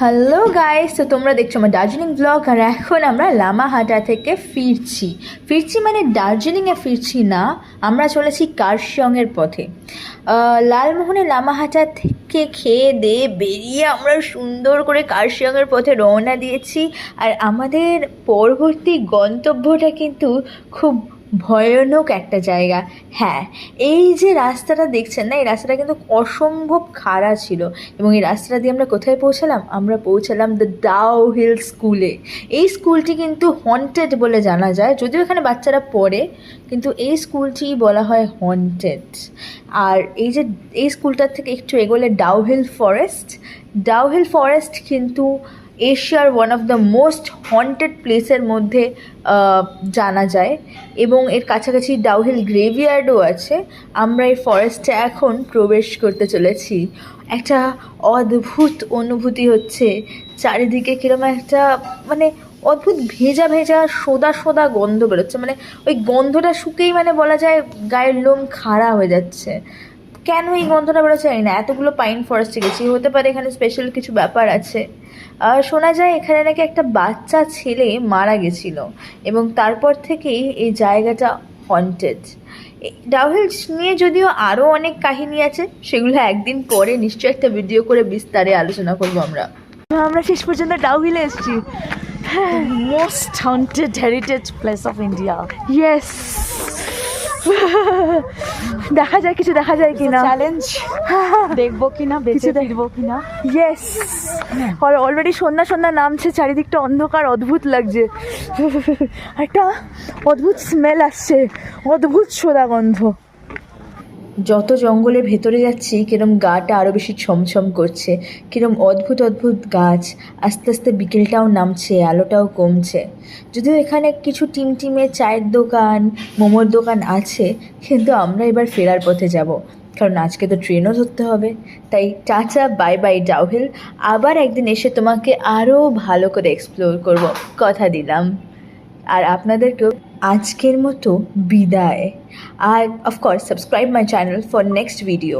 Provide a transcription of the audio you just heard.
Hello guys, তো তোমরা দেখছো আমার দার্জিলিং ব্লগ। আর এখন আমরা লামাহাটা থেকে ফিরছি মানে দার্জিলিংয়ে ফিরছি না, আমরা চলেছি কার্শিয়ংয়ের পথে। লালমোহনে লামাহাটা থেকে খেয়ে দিয়ে বেরিয়ে আমরা সুন্দর করে কার্শিয়ংয়ের পথে রওনা দিয়েছি। আর আমাদের পরবর্তী গন্তব্যটা কিন্তু খুব ভয়ানক একটা জায়গা। হ্যাঁ, এই যে রাস্তাটা দেখছেন না, এই রাস্তাটা কিন্তু অসম্ভব খাড়া ছিল। এবং এই রাস্তাটা দিয়ে আমরা কোথায় পৌঁছালাম? আমরা পৌঁছালাম দ্য ডাউহিল স্কুলে। এই স্কুলটি কিন্তু হন্টেড বলে জানা যায়, যদিও এখানে বাচ্চারা পড়ে, কিন্তু এই স্কুলটি বলা হয় হন্টেড। আর এই স্কুলটার থেকে একটু এগোলে ডাউহিল ফরেস্ট কিন্তু এশিয়ার one of the most haunted প্লেসের মধ্যে জানা যায়। এবং এর কাছাকাছি ডাউহিল গ্রেভিয়ার্ডও আছে। আমরা এই ফরেস্টে এখন প্রবেশ করতে চলেছি। একটা অদ্ভুত অনুভূতি হচ্ছে, চারিদিকে কীরকম একটা মানে অদ্ভুত ভেজা ভেজা সোদা সোদা গন্ধ বেরোচ্ছে। মানে ওই গন্ধটা শুকেই মানে বলা যায় গায়ের লোম খাড়া হয়ে যাচ্ছে। কেন এই গন্ধটা বেরোচ্ছে জানি না। এতগুলো পাইন ফরেস্টে গেছি, হতে পারে এখানে স্পেশাল কিছু ব্যাপার আছে। শোনা যায় এখানে নাকি একটা বাচ্চা ছেলে মারা গেছিল, এবং তারপর থেকেই এই জায়গাটা হন্টেড। ডাউহিল নিয়ে যদিও আরও অনেক কাহিনী আছে, সেগুলো একদিন পরে নিশ্চয়ই একটা ভিডিও করে বিস্তারে আলোচনা করবো। আমরা শেষ পর্যন্ত ডাউহিলে এসেছি। Most haunted heritage place of India. Yes, দেখা যায় কিনা, চ্যালেঞ্জ দেখবো কিনা, বেঁচে ফিরবো কিনা। ইয়েস, অলরেডি সন্ধ্যা নামছে, চারিদিকটা অন্ধকার, অদ্ভুত লাগছে। একটা অদ্ভুত স্মেল আসছে, অদ্ভুত সোদা গন্ধ। যত জঙ্গলের ভেতরে যাচ্ছি কিরম গাটা আরও বেশি ছমছম করছে, কিরম অদ্ভুত গাছ। আস্তে আস্তে বিকেলটাও নামছে, আলোটাও কমছে। যদিও এখানে কিছু টিমটিমে চায়ের দোকান, মোমোর দোকান আছে, কিন্তু আমরা এবার ফেরার পথে যাব, কারণ আজকে তো ট্রেনও ধরতে হবে। তাই টাটা, বাই বাই ডাউহিল। আবার একদিন এসে তোমাকে আরও ভালো করে এক্সপ্লোর করব, কথা দিলাম। আর আপনাদেরকেও আজকের মতো বিদায়। আর of course subscribe my channel for next video.